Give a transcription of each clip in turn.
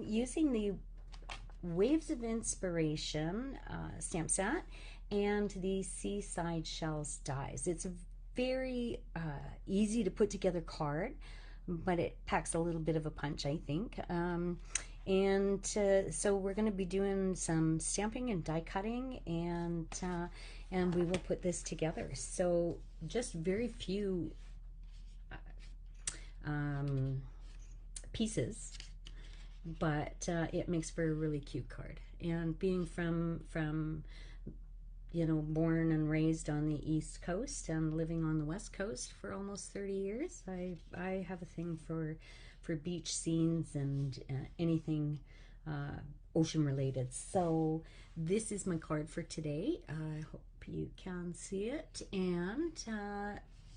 Using the Waves of Inspiration stamp set and the Seaside Shells Dies. It's a very easy to put together card, but it packs a little bit of a punch, I think. So we're going to be doing some stamping and die cutting, and we will put this together. So just very few pieces, but it makes for a really cute card. And being from you know, born and raised on the East Coast and living on the West Coast for almost 30 years, I have a thing for beach scenes and anything ocean related. So this is my card for today. I hope you can see it, and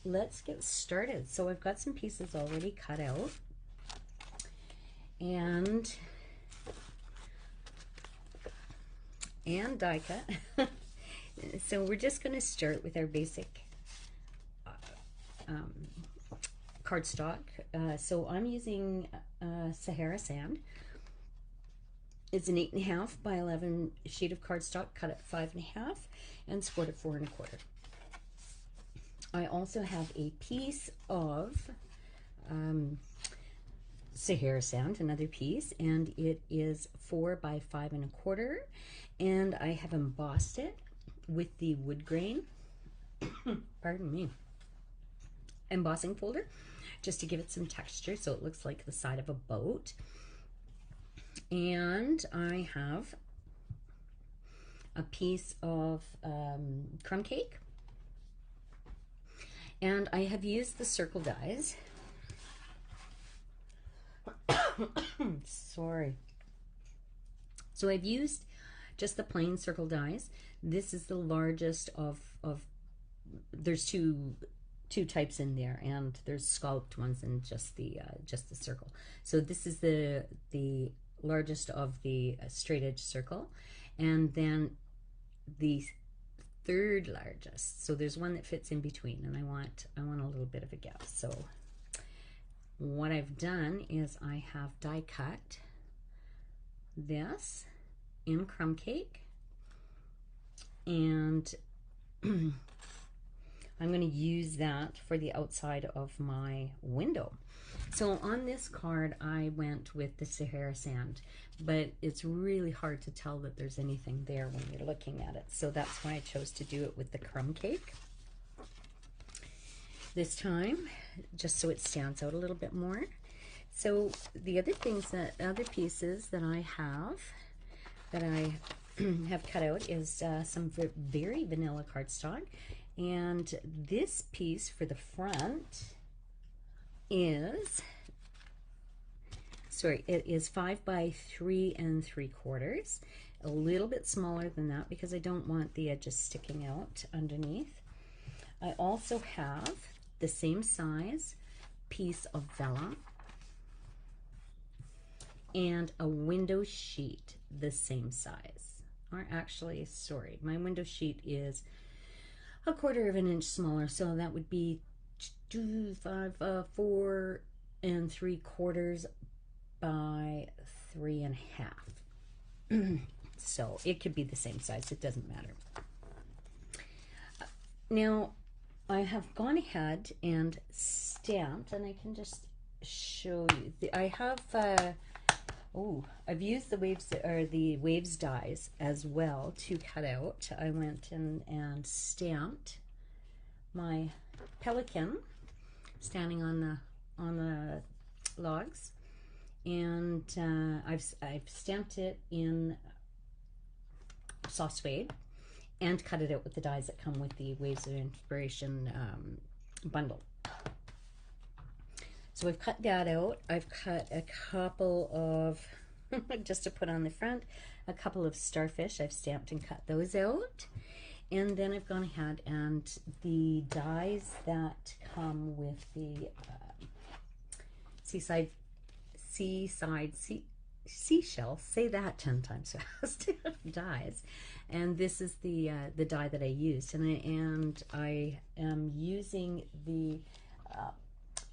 let's get started. So I've got some pieces already cut out, and die cut. So we're just going to start with our basic cardstock. So I'm using Sahara Sand. It's an 8.5 by 11 sheet of cardstock cut at 5.5 and scored at 4 1/4. I also have a piece of Sahara Sand, another piece, and it is 4 by 5 1/4, and I have embossed it with the wood grain pardon me, embossing folder, just to give it some texture so it looks like the side of a boat. And I have a piece of crumb cake, and I have used the circle dies. Sorry. So I've used just the plain circle dies. This is the largest of there's two types in there, and there's scalloped ones and just the circle. So this is the largest of the straight edge circle, and then the third largest. So there's one that fits in between, and I want a little bit of a gap. So what I've done is I have die cut this in crumb cake, and I'm going to use that for the outside of my window. So on this card I went with the Sahara Sand, but it's really hard to tell that there's anything there when you're looking at it. So that's why I chose to do it with the crumb cake this time, just so it stands out a little bit more. So the other pieces that I have cut out is some very vanilla cardstock, and this piece for the front is, it is 5 by 3 3/4, a little bit smaller than that because I don't want the edges sticking out underneath. I also have the same size piece of vellum and a window sheet the same size. Or actually, sorry, my window sheet is 1/4 inch smaller, so that would be 4 3/4 by 3 1/2. So it could be the same size, it doesn't matter. Now I have gone ahead and stamped, and I can just show you. I have I've used the waves dies as well to cut out. I went and stamped my pelican standing on the logs, and I've stamped it in soft suede and cut it out with the dies that come with the Waves of Inspiration bundle. So I've cut that out. I've cut a couple of, just to put on the front, a couple of starfish. I've stamped and cut those out. And then I've gone ahead, and the dies that come with the Seaside Seashell, say that 10 times fast, dies. And this is the die that I used, and I am using the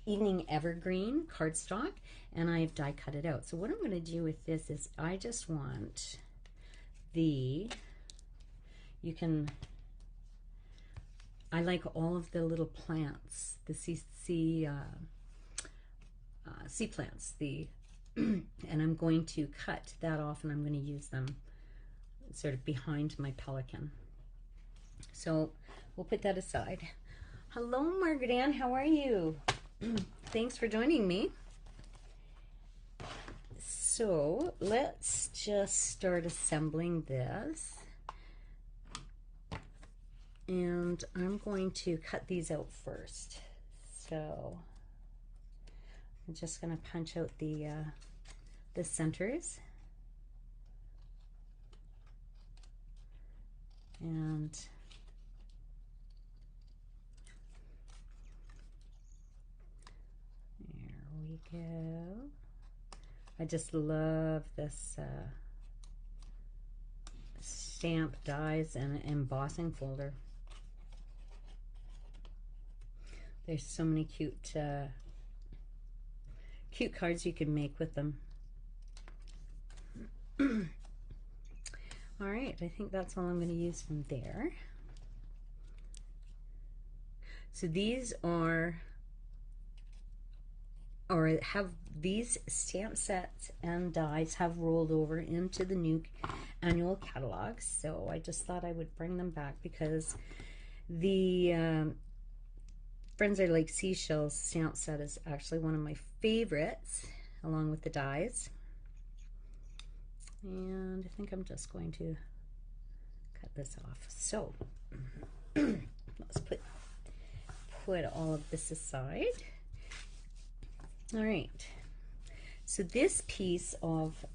Evening Evergreen cardstock, and I've die cut it out. So what I'm going to do with this is I just want I like all of the little plants, the sea plants, and I'm going to cut that off, and I'm going to use them sort of behind my pelican. So we'll put that aside. Hello, Margaret Ann, how are you? Thanks for joining me. So let's just start assembling this. And I'm going to cut these out first. So I'm just going to punch out the centers. And there we go. I just love this stamp dies and embossing folder. There's so many cute cute cards you can make with them. All right, I think that's all I'm going to use from there. So these these stamp sets and dies have rolled over into the new annual catalog. So I just thought I would bring them back because the Friends Are Like Seashells stamp set is actually one of my favorites, along with the dies. And I think I'm just going to cut this off. So let's put all of this aside. All right, so this piece of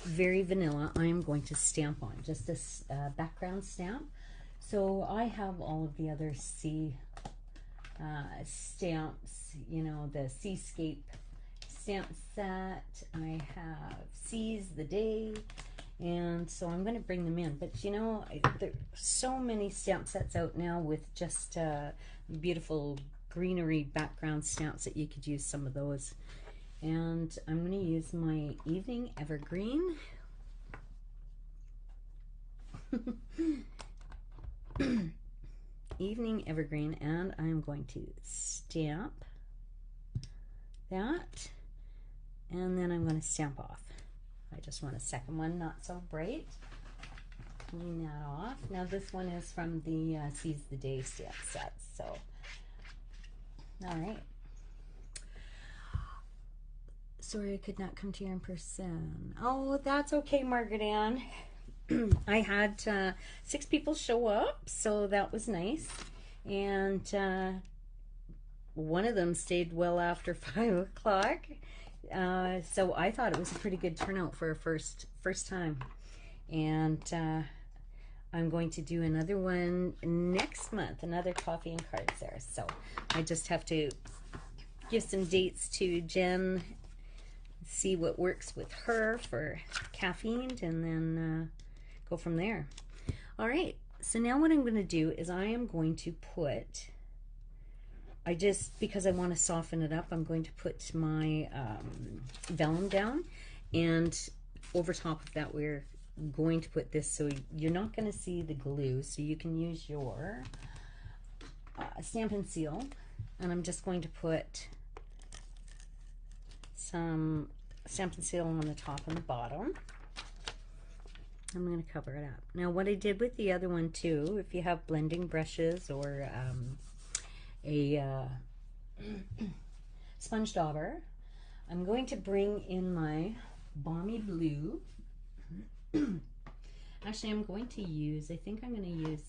Very Vanilla I am going to stamp on, just this background stamp. So I have all of the other sea stamps, you know, the Seascape stamp set. I have Seize the Day, and so I'm going to bring them in. But you know, there's so many stamp sets out now with just beautiful greenery background stamps that you could use some of those. And I'm going to use my Evening Evergreen. Evening Evergreen, and I'm going to stamp that, and then I'm going to stamp off. I just want a second one, not so bright. Clean that off. Now this one is from the Seize the Day stamp set. So, all right. Sorry I could not come to you in person. Oh, that's okay, Margaret Ann. I had 6 people show up, so that was nice. And one of them stayed well after 5 o'clock. So I thought it was a pretty good turnout for a first time. And I'm going to do another one next month, another coffee and cards there. So I just have to give some dates to Jen, see what works with her for caffeine, and then go from there. All right, so now what I'm going to do is I am going to put, because I want to soften it up, I'm going to put my vellum down, and over top of that we're going to put this, so you're not going to see the glue, so you can use your Stampin' Seal, and I'm just going to put some Stampin' Seal on the top and the bottom. I'm going to cover it up. Now what I did with the other one too, if you have blending brushes or a sponge dauber, I'm going to bring in my Balmy Blue. Actually, I'm going to use, I think I'm going to use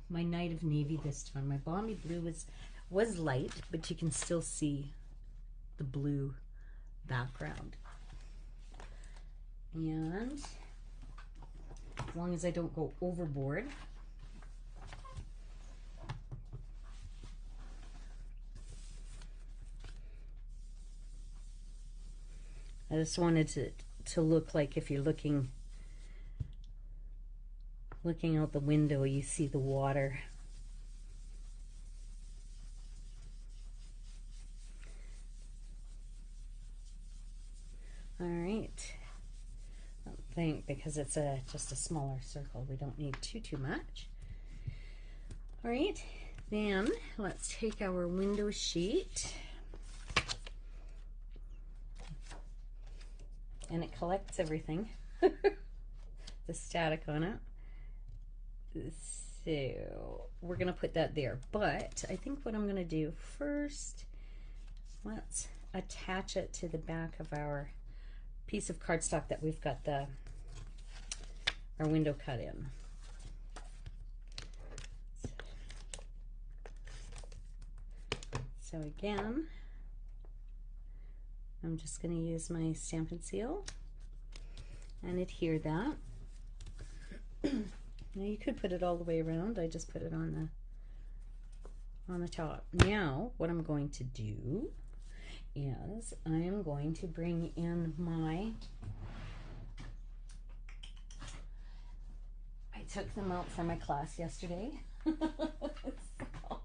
my Night of Navy this time. My Balmy Blue was light, but you can still see the blue background. And as long as I don't go overboard, I just wanted to look like if you're looking out the window, you see the water. All right. I think because it's just a smaller circle, we don't need too much. All right, then let's take our window sheet, and it collects everything, the static on it. So we're gonna put that there, but I think what I'm gonna do first, let's attach it to the back of our piece of cardstock that we've got our window cut in. So again, I'm just going to use my Stampin' Seal and adhere that. Now you could put it all the way around. I just put it on the top. Now what I'm going to do is I am going to bring in I took them out for my class yesterday. So,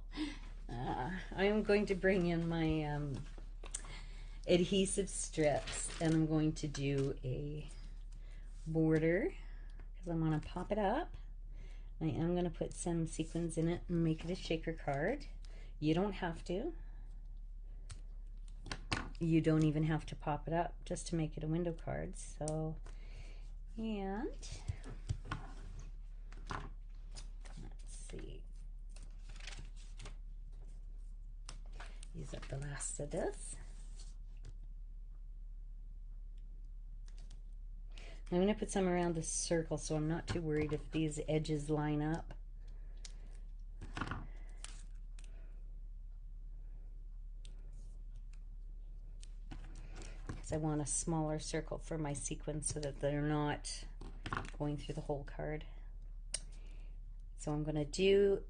I am going to bring in my adhesive strips, and I'm going to do a border because I'm going to pop it up. I am going to put some sequins in it and make it a shaker card. You don't have to. You don't even have to pop it up just to make it a window card. So, and let's see. Use up the last of this. I'm going to put some around the circle, so I'm not too worried if these edges line up. Because I want a smaller circle for my sequins so that they're not going through the whole card. So I'm going to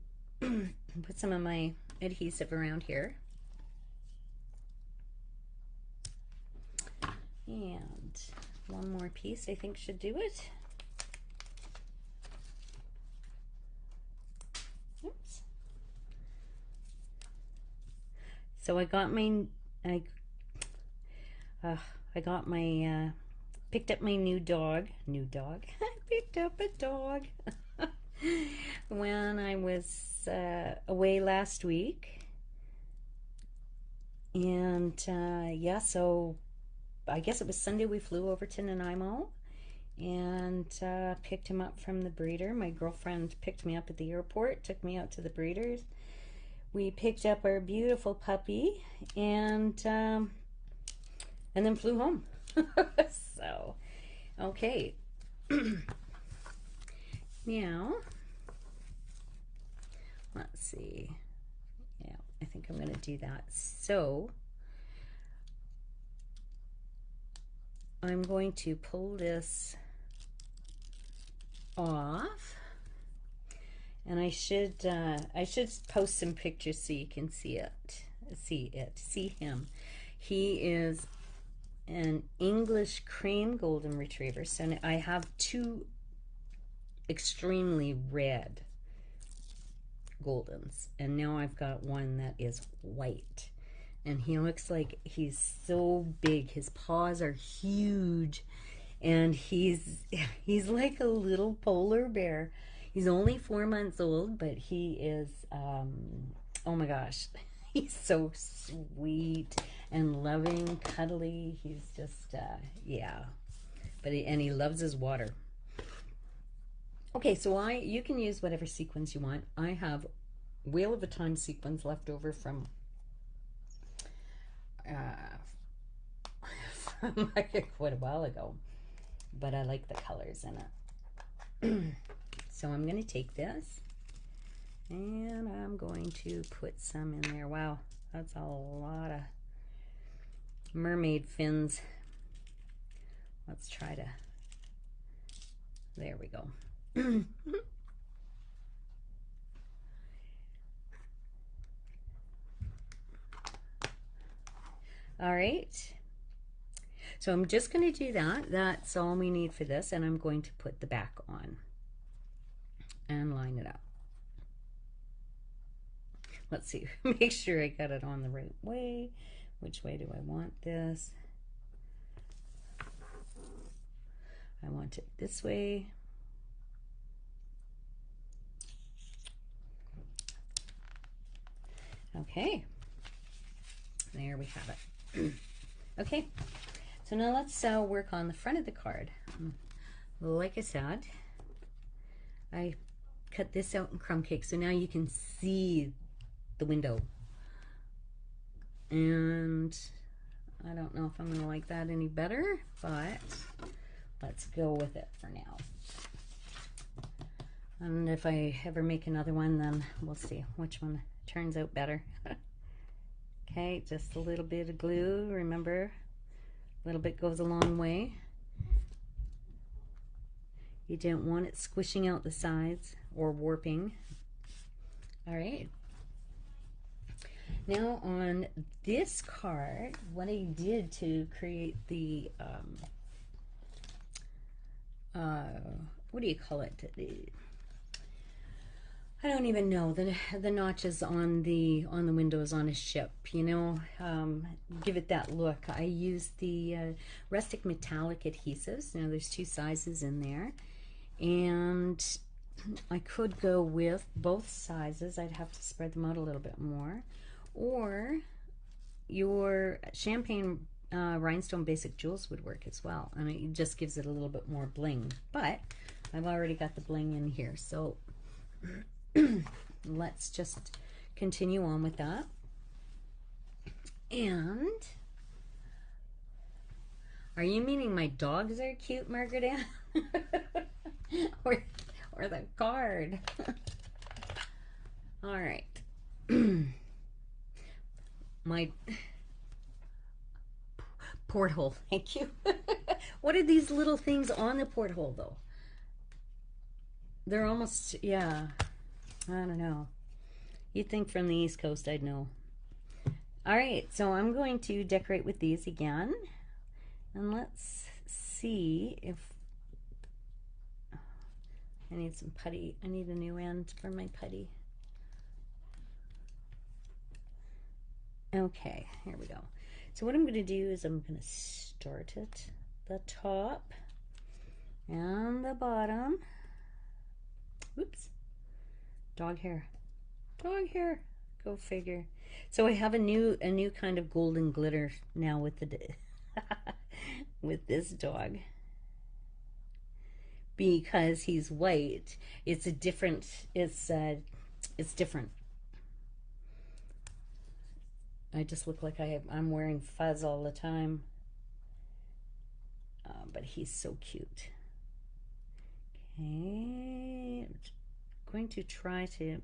put some of my adhesive around here. And one more piece I think should do it. Oops. So I got my picked up my new dog. I picked up a dog when I was away last week. And yeah, so I guess it was Sunday we flew over to Nanaimo and picked him up from the breeder. My girlfriend picked me up at the airport, took me out to the breeders. We picked up our beautiful puppy and then flew home. So, okay. Now, let's see. Yeah, I think I'm going to do that. So, I'm going to pull this off, and I should post some pictures so you can see him. He is an English cream golden retriever. So I have two extremely red goldens, and now I've got one that is white. And he looks like he's so big. His paws are huge, and he's like a little polar bear. He's only 4 months old, but he is, oh my gosh, he's so sweet and loving, cuddly. He's just, yeah. But he loves his water. Okay, so you can use whatever sequins you want. I have Wheel of a Time sequins left over from quite a while ago, but I like the colors in it. So I'm going to take this and I'm going to put some in there. Wow, that's a lot of mermaid fins. Let's try to, there we go. All right, so I'm just going to do that. That's all we need for this, and I'm going to put the back on and line it up. Let's see, make sure I got it on the right way. Which way do I want this? I want it this way. Okay, there we have it. Okay, so now let's work on the front of the card. Like I said, I cut this out in crumb cake, so now you can see the window. And I don't know if I'm going to like that any better, but let's go with it for now. And if I ever make another one, then we'll see which one turns out better. Okay, just a little bit of glue. Remember, a little bit goes a long way. You don't want it squishing out the sides or warping. All right. Now on this card, what I did to create the, what do you call it? I don't even know, the notches on the windows on a ship, you know, give it that look. I used the rustic metallic adhesives. Now there's 2 sizes in there, and I could go with both sizes. I'd have to spread them out a little bit more, or your champagne rhinestone basic jewels would work as well. I mean, it just gives it a little bit more bling, but I've already got the bling in here, so let's just continue on with that. And are you meaning my dogs are cute, Margaret Ann? or the card? All right. My porthole, thank you. What are these little things on the porthole though? They're almost, yeah, I don't know. You'd think from the East Coast I'd know. All right, so I'm going to decorate with these again. And let's see if I need some putty. I need a new end for my putty. Okay, here we go. So what I'm going to do is I'm going to start at the top and the bottom. Oops. Dog hair. Dog hair. Go figure. So I have a new kind of golden glitter now with the with this dog. Because he's white, it's a different, it's different. I just look like I'm wearing fuzz all the time. But he's so cute. Okay, I'm going to try to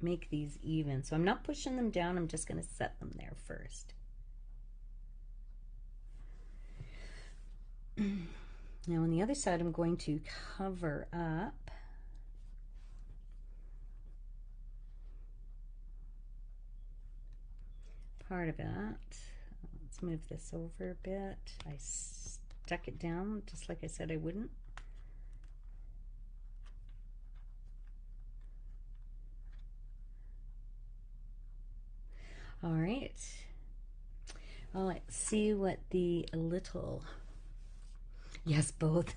make these even. So I'm not pushing them down, I'm just going to set them there first. Now on the other side, I'm going to cover up part of it. Let's move this over a bit. I stuck it down just like I said I wouldn't. All right. Well, let's see what the little... Yes, both.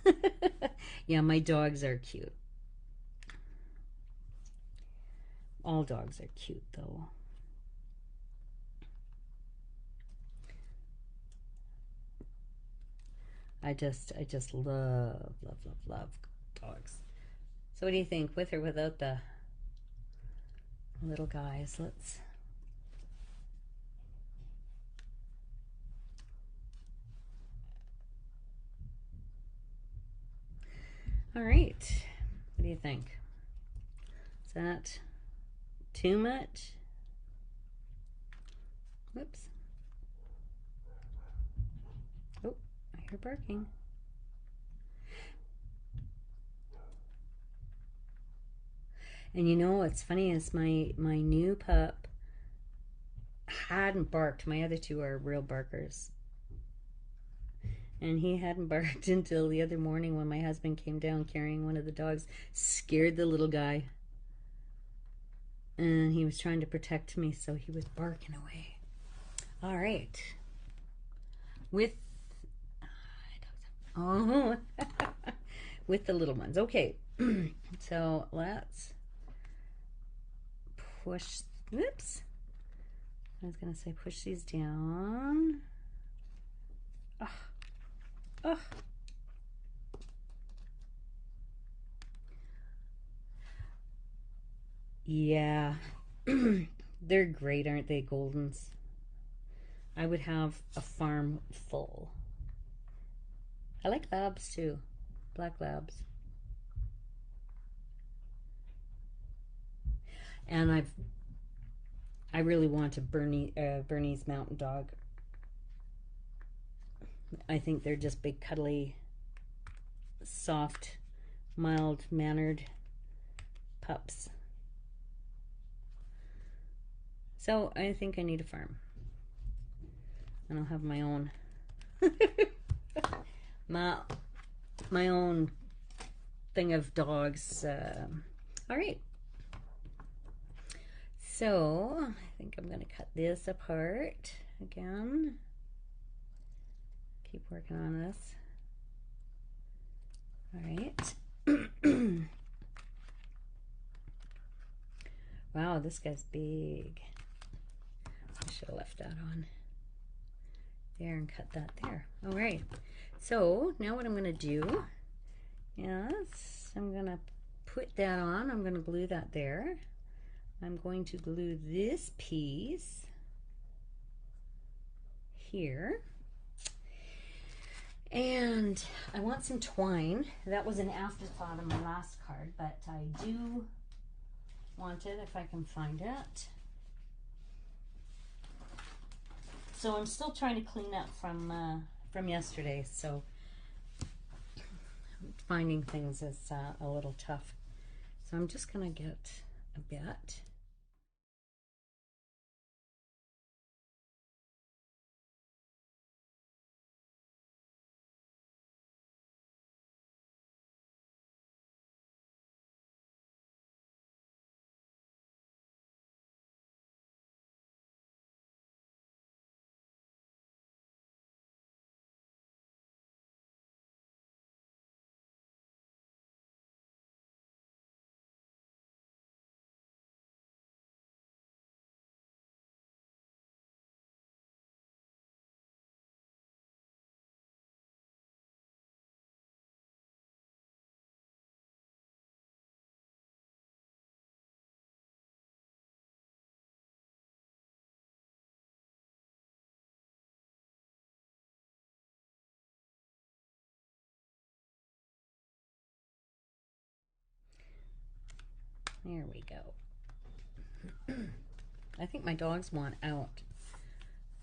Yeah, my dogs are cute. All dogs are cute, though. I just love dogs. So what do you think, with or without the little guys? Let's... All right, what do you think? Is that too much? Whoops. Oh, I hear barking. And you know what's funny is my new pup hadn't barked. My other two are real barkers. And he hadn't barked until the other morning when my husband came down carrying one of the dogs, scared the little guy. And he was trying to protect me, so he was barking away. All right. With... Oh, with the little ones. Okay, so let's push, whoops. I was going to say push these down. Oh, oh. Yeah, they're great, aren't they, Goldens? I would have a farm full. I like labs too, black labs. And I really want a Bernese Mountain Dog. I think they're just big, cuddly, soft, mild-mannered pups. So I think I need a farm. And I'll have my own my own thing of dogs. All right. So I think I'm going to cut this apart again. Keep working on this. All right. Wow, this guy's big. I should have left that on there and cut that there. All right. So now what I'm going to do is I'm going to put that on. I'm going to glue that there. I'm going to glue this piece here. And I want some twine. That was an afterthought on my last card, but I do want it if I can find it. So I'm still trying to clean up from yesterday, so finding things is a little tough. So I'm just gonna get a bit. There we go. I think my dogs want out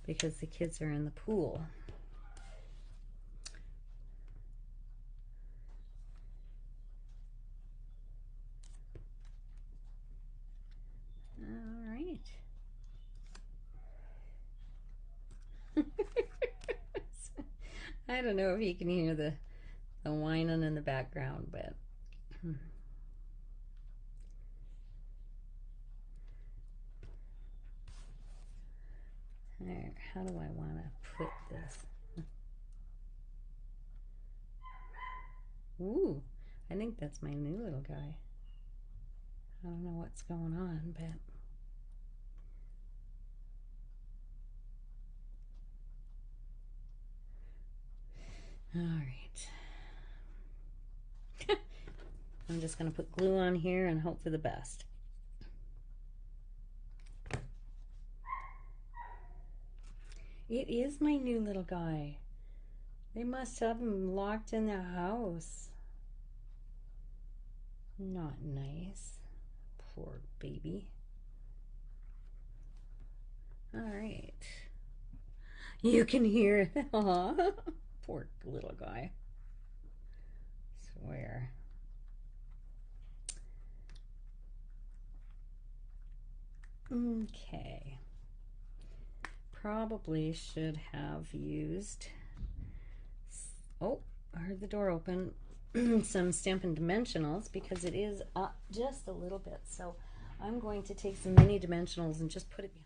because the kids are in the pool. All right. I don't know if you can hear the whining in the background, but there, how do I want to put this? Ooh, I think that's my new little guy. I don't know what's going on, but all right. I'm just going to put glue on here and hope for the best. It is my new little guy. They must have him locked in the house. Not nice. Poor baby. All right. You can hear it. Poor little guy. Swear. Okay. Probably should have used, oh, I heard the door open, some Stampin' Dimensionals because it is up just a little bit. So I'm going to take some mini dimensionals and just put it behind.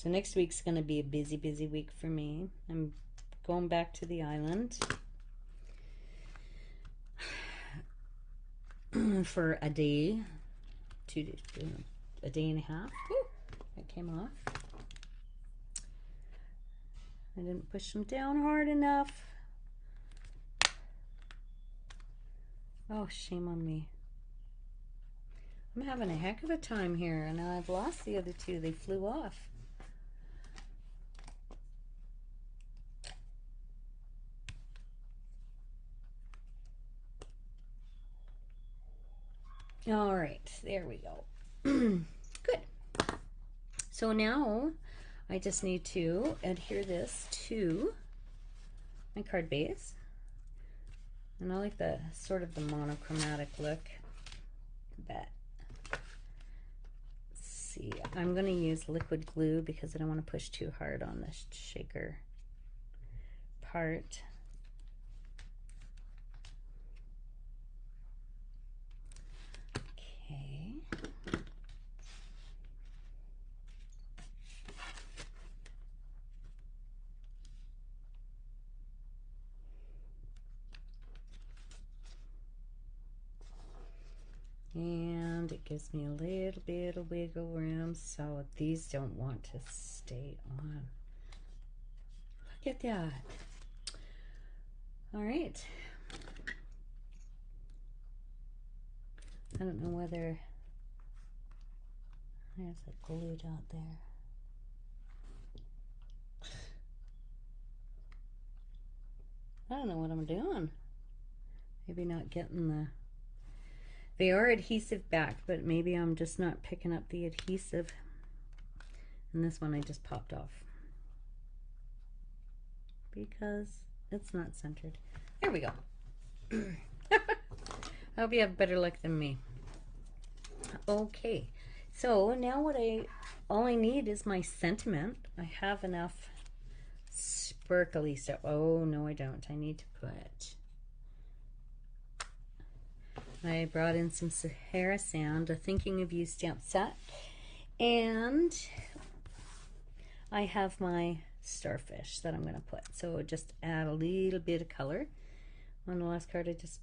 So next week's going to be a busy, busy week for me. I'm going back to the island for a day, 2 days, a day and a half. Woo, that came off. I didn't push them down hard enough. Oh, shame on me. I'm having a heck of a time here, and I've lost the other two. They flew off. All right, there we go. Good. So now I just need to adhere this to my card base. And I like the sort of the monochromatic look. But let's see, I'm going to use liquid glue because I don't want to push too hard on this shaker part. Okay. And it gives me a little bit of wiggle room, so these don't want to stay on. Look at that. All right. I don't know whether there's a glued out there. I don't know what I'm doing. Maybe not getting the... They are adhesive back, but maybe I'm just not picking up the adhesive. And this one I just popped off because it's not centered. There we go. I hope you have better luck than me. Okay, so now all I need is my sentiment. I have enough sparkly stuff. Oh, no, I don't. I need to put... I brought in some Sahara Sand, a Thinking of You stamp set, and I have my starfish that I'm going to put. So just add a little bit of color. On the last card I just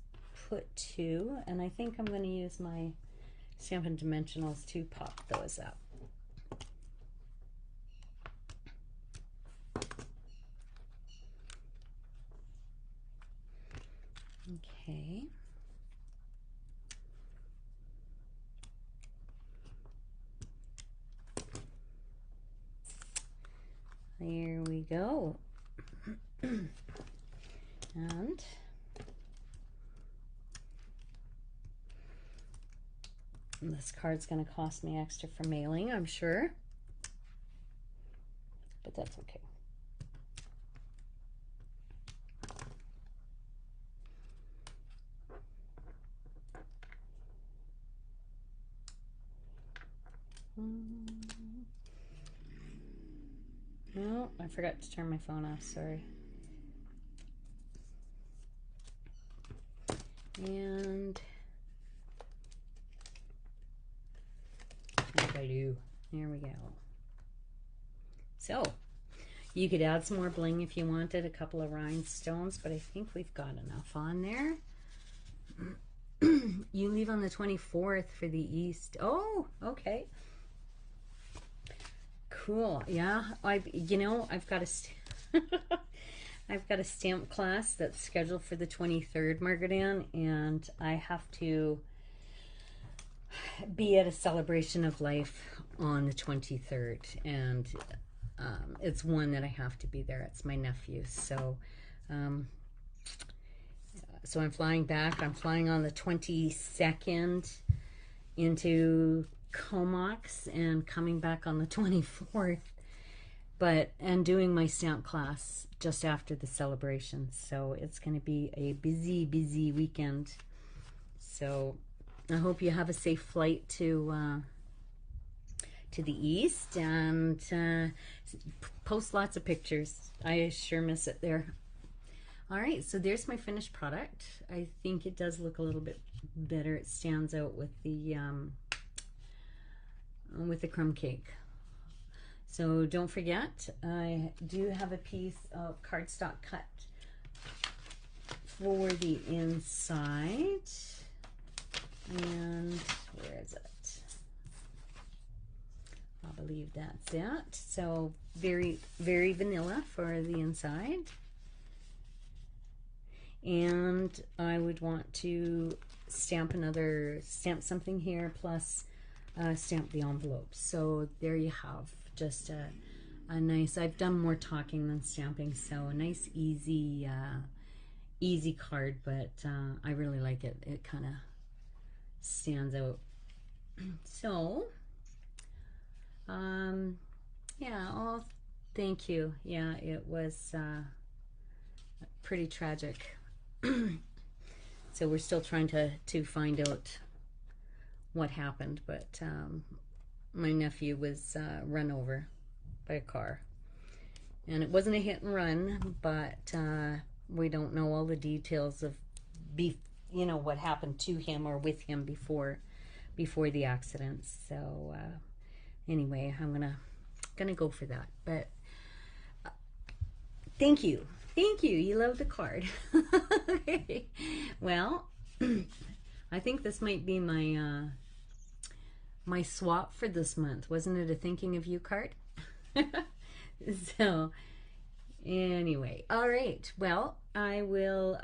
put 2, and I think I'm going to use my Stampin' Dimensionals to pop those up. Okay. There we go. And this card's going to cost me extra for mailing, I'm sure. But that's okay. No, I forgot to turn my phone off, sorry. And there we go. So you could add some more bling if you wanted, a couple of rhinestones, but I think we've got enough on there. You leave on the 24th for the East. Oh, okay. Cool. Yeah, I've got a I've got a stamp class that's scheduled for the 23rd, Margaret Ann, and I have to be at a celebration of life on the 23rd, and it's one that I have to be there. It's my nephew, so so I'm flying back. I'm flying on the 22nd into Comox and coming back on the 24th, and doing my stamp class just after the celebration. So it's going to be a busy, busy weekend. So I hope you have a safe flight to the East, and post lots of pictures. I sure miss it there. All right, so there's my finished product. I think it does look a little bit better. It stands out with the crumb cake. So don't forget, I do have a piece of cardstock cut for the inside. And where is it? I believe that's it. So very, very vanilla for the inside. And I would want to stamp something here, plus stamp the envelope. So there you have just a nice, I've done more talking than stamping, so a nice easy easy card, but I really like it. It kind of stands out. So yeah, oh, thank you. Yeah, it was pretty tragic. So we're still trying to find out what happened, but my nephew was run over by a car, and it wasn't a hit and run, but we don't know all the details of what happened to him or with him before the accident. So anyway, I'm gonna go for that. But thank you. You love the card. Okay. Well, I think this might be my my swap for this month. Wasn't it a thinking of you card? So anyway, all right. Well, I will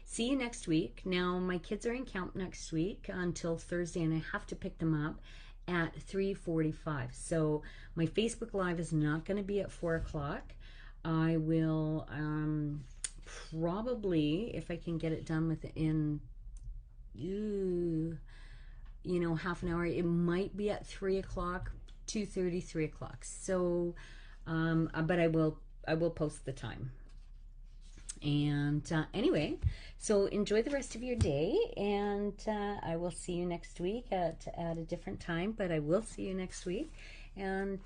see you next week. Now, my kids are in camp next week until Thursday, and I have to pick them up at 3:45. So my Facebook Live is not going to be at 4 o'clock. I will probably, if I can get it done within half an hour, it might be at 3 o'clock, 2:30, 3 o'clock. So but I will post the time. And anyway, so enjoy the rest of your day, and I will see you next week at a different time, but I will see you next week. And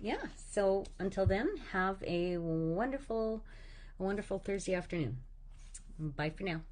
yeah, so until then, have a wonderful Thursday afternoon. Bye for now.